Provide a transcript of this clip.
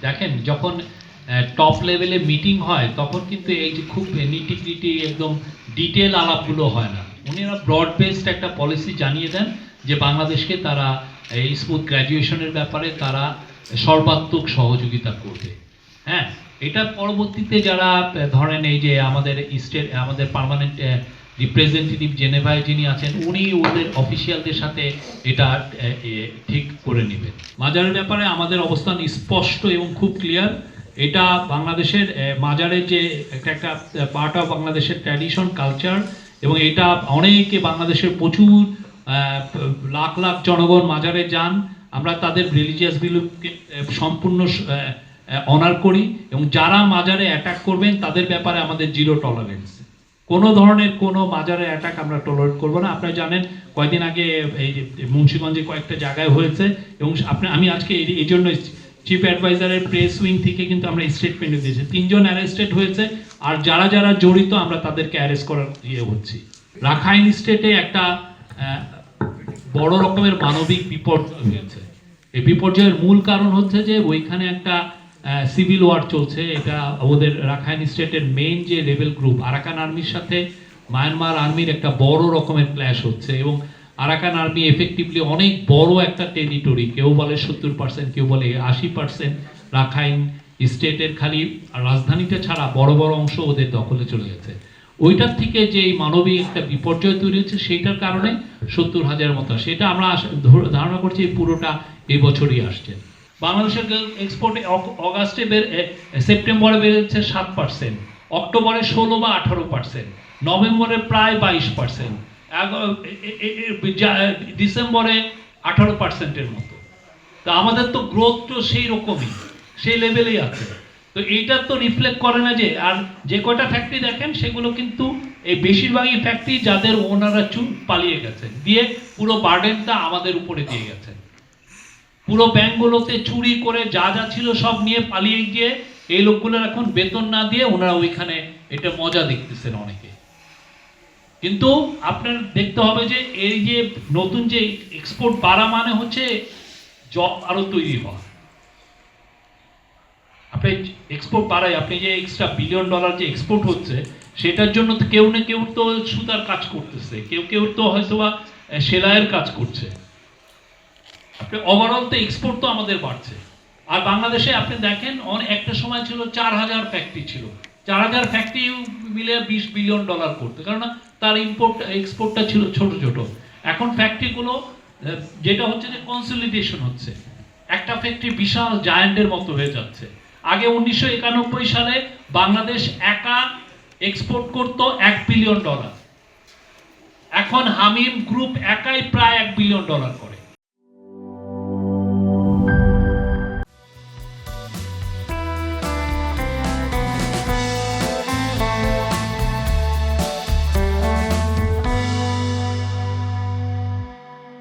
দেখেন যখন টপ লেভেলে মিটিং হয় তখন কিন্তু এই যে খুব নিটিগ্রিটি একদম ডিটেল আলাপগুলো হয় না। উনিরা ব্রড বেসড একটা পলিসি জানিয়ে দেন যে বাংলাদেশকে তারা এই স্মুথ গ্র্যাজুয়েশনের ব্যাপারে তারা সর্বাত্মক সহযোগিতা করবে। হ্যাঁ, এটা পরবর্তীতে যারা ধরেন এই যে আমাদের পার্মানেন্ট রিপ্রেজেন্টেটিভ জেনেভায় যিনি আছেন উনি ওদের অফিসিয়ালদের সাথে এটা ঠিক করে নেবেন। মাজারের ব্যাপারে আমাদের অবস্থান স্পষ্ট এবং খুব ক্লিয়ার। এটা বাংলাদেশের মাজারের যে একটা পার্ট অফ বাংলাদেশের ট্র্যাডিশন কালচার, এবং এটা অনেকে বাংলাদেশের প্রচুর লাখ লাখ জনগণ মাজারে যান। আমরা তাদের রিলিজিয়াস বিলিফকে সম্পূর্ণ অনার করি, এবং যারা মাজারে অ্যাটাক করবেন তাদের ব্যাপারে আমাদের জিরো টলারেন্স। কোনো ধরনের কোনো মাজারে অ্যাটাক আমরা টলারেট করবো না। আপনারা জানেন কয়েকদিন আগে এই যে মুন্সিগঞ্জে কয়েকটা জায়গায় হয়েছে, এবং আমি আজকে এই জন্য চিফ অ্যাডভাইজারের প্রেস উইং থেকে কিন্তু আমরা স্টেটমেন্ট দিয়েছি, 3 জন অ্যারেস্টেড হয়েছে, আর যারা যারা জড়িত আমরা তাদেরকে অ্যারেস্ট করার হচ্ছি। রাখাইন স্টেটে একটা বড় রকমের মানবিক বিপর্যয় হয়েছে। এই বিপর্যয়ের মূল কারণ হচ্ছে যে ওইখানে একটা সিভিল ওয়ার চলছে। এটা ওদের রাখাইন স্টেটের মেইন যে রেবেল গ্রুপ আরাকান আর্মির সাথে মায়ানমার আর্মির একটা বড় রকমের ক্ল্যাশ হচ্ছে, এবং আরাকান আর্মি এফেক্টিভলি অনেক বড় একটা টেরিটরি, কেউ বলে 70%, কেউ বলে 80% রাখাইন স্টেটের খালি রাজধানীটা ছাড়া বড় বড় অংশ ওদের দখলে চলে গেছে। ওইটার থেকে যে এই মানবিক একটা বিপর্যয় তৈরি হচ্ছে সেইটার কারণে 70,000 মতো, সেটা আমরা ধারণা করছি পুরোটা এই বছরই আসছে। বাংলাদেশের এক্সপোর্ট সেপ্টেম্বরে বেড়েছে 7%, অক্টোবরে 16 বা 18%, নভেম্বরে প্রায় 22%, ডিসেম্বরে 18%-এর মতো। তো আমাদের তো গ্রোথ তো সেই রকমই, সেই লেভেলেই আছে। তো এইটা তো রিফ্লেক্ট করে না যে, আর যে কয়টা ফ্যাক্টরি দেখেন সেগুলো কিন্তু এই বেশিরভাগই ফ্যাক্টরি যাদের ওনারা পালিয়ে গেছেন, দিয়ে পুরো বার্ডেনটা আমাদের উপরে দিয়ে গেছেন। পুরো ব্যাংকগুলোতে চুরি করে যা যা ছিল সব নিয়ে পালিয়ে গিয়ে এই লোকগুলোর এখন বেতন না দিয়ে ওনারা ওইখানে এটা মজা দেখতেছেন অনেকে। কিন্তু আপনার দেখতে হবে যে এই যে নতুন যে এক্সপোর্ট বাড়া মানে হচ্ছে জব আরো তৈরি হওয়া। আপনি এক্সপোর্ট বাড়ায়, আপনি যে এক্সট্রা $1 বিলিয়ন যে এক্সপোর্ট হচ্ছে সেটার জন্য তো কেউ না কেউ তো সুতার কাজ করতেছে, কেউ কেউ তো হয়তো বা সেলাইয়ের কাজ করছে। আপনি ওভারঅল তো এক্সপোর্ট তো আমাদের বাড়ছে। আর বাংলাদেশে আপনি দেখেন একটা সময় ছিল 4000 ফ্যাক্টরি ছিল, 4000 ফ্যাক্টরি মিলে $20 বিলিয়ন করতে, কারণ তার এক্সপোর্টটা ছিল ছোট ছোট। এখন ফ্যাক্টরিগুলো যেটা হচ্ছে যে কনসলিডেশন হচ্ছে, একটা ফ্যাক্টরি বিশাল জায়ান্টের মতো হয়ে যাচ্ছে। আগে 1991 সালে বাংলাদেশ একা এক্সপোর্ট করতো $1 বিলিয়ন, এখন হামিম গ্রুপ একাই প্রায় $1 বিলিয়ন করে।